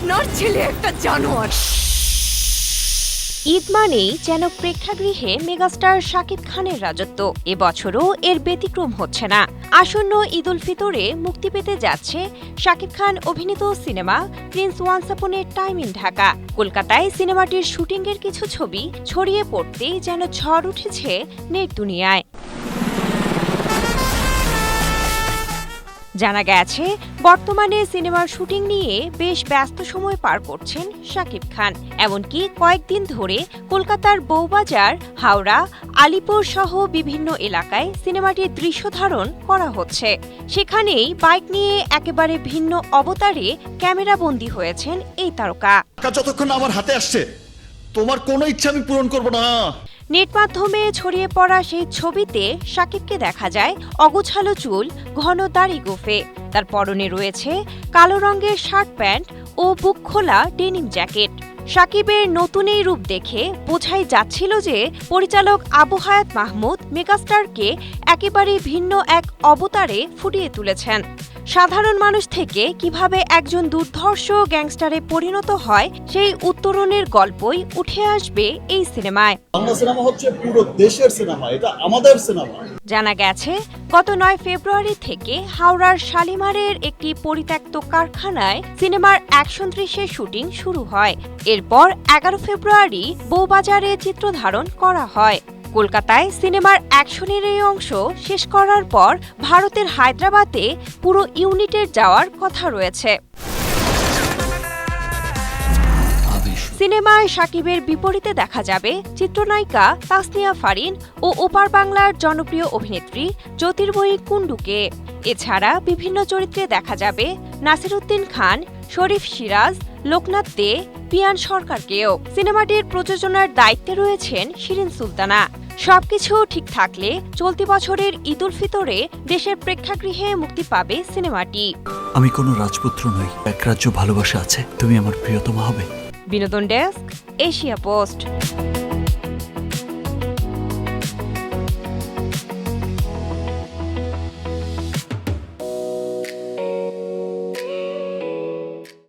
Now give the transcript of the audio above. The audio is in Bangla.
আপনার ছেলে একটা জানোয়ার। ঈদ মানেই যেন প্রেক্ষাগৃহে মেগাস্টার শাকিব খানের রাজত্ব। এবছরও এর ব্যতিক্রম হচ্ছে না। আসন্ন ঈদ উল ফিতরে মুক্তি পেতে যাচ্ছে শাকিব খান অভিনীত cinema Prince once upon A time in Dhaka. কলকাতায় সিনেমাটির শুটিংয়ের কিছু ছবি ছড়িয়ে পড়তেই যেন ঝড় উঠেছে নেট দুনিয়ায়। জানা গেছে, বর্তমানে সিনেমার শুটিং নিয়ে বেশ ব্যস্ত সময় পার করছেন শাকিব খান। এমনকি কয়েকদিন ধরে কলকাতার বউবাজার, হাওড়া, আলিপুর সহ বিভিন্ন এলাকায় সিনেমাটির দৃশ্য ধারণ করা হচ্ছে। সেখানেই বাইক নিয়ে একেবারে ভিন্ন অবতারে ক্যামেরাবন্দী হয়েছেন এই তারকা। যতক্ষণ আমার হাতে আসছে তোমার কোনো ইচ্ছা আমি পূরণ করব না। নেট মাধ্যমে ছড়িয়ে পড়া সেই ছবিতে শাকিবকে দেখা যায় অগোছালো চুল, ঘন দাড়ি গোফে। তার পরনে রয়েছে কালো রঙের শার্ট প্যান্ট ও বুক খোলা ডেনিম জ্যাকেট। শাকিবের নতুন এই রূপ দেখে বোঝাই যাচ্ছিল যে পরিচালক আবু হায়াত মাহমুদ মেগাস্টারকে একেবারে ভিন্ন এক অবতারে ফুটিয়ে তুলেছেন। সাধারণ মানুষ থেকে কিভাবে একজন দুর্ধর্ষ গ্যাংস্টারে পরিণত হয় সেই উত্তরণের গল্পই উঠে আসবে এই সিনেমায়। বাংলা সিনেমা হচ্ছে পুরো দেশের সিনেমা, এটা আমাদের সিনেমা। জানা গেছে, গত ৯ ফেব্রুয়ারি থেকে হাওড়ার শালিমারের একটি পরিত্যক্ত কারখানায় সিনেমার অ্যাকশন দৃশ্যের শুটিং শুরু হয়। এরপর ১১ ফেব্রুয়ারি বউবাজারে চিত্রধারণ করা হয়। কলকাতায় সিনেমার অ্যাকশনের এই অংশ শেষ করার পর ভারতের হায়দ্রাবাদে পুরো ইউনিটের যাওয়ার কথা রয়েছে। সিনেমায় শাকিবের বিপরীতে দেখা যাবে চিত্রনায়িকা তাসনিয়া ফারিন ও ওপার বাংলার জনপ্রিয় অভিনেত্রী জ্যোতির্ময়ী কুণ্ডুকে। এছাড়া বিভিন্ন চরিত্রে দেখা যাবে নাসিরুদ্দিন খান, শরীফ সিরাজ, লোকনাথ দে, পিয়ান সরকারকেও। সিনেমাটির প্রযোজনার দায়িত্বে রয়েছেন শিরিন সুলতানা। সবকিছু ঠিক থাকলে চলতি বছরের ঈদ উল ফিতরে দেশের প্রেক্ষাগৃহে মুক্তি পাবে সিনেমাটি। আমি কোনো রাজপুত্র নই, এক রাজ্য ভালোবাসা আছে, তুমি আমার প্রিয়তমা হবে। বিনোদন ডেস্ক, এশিয়া পোস্ট।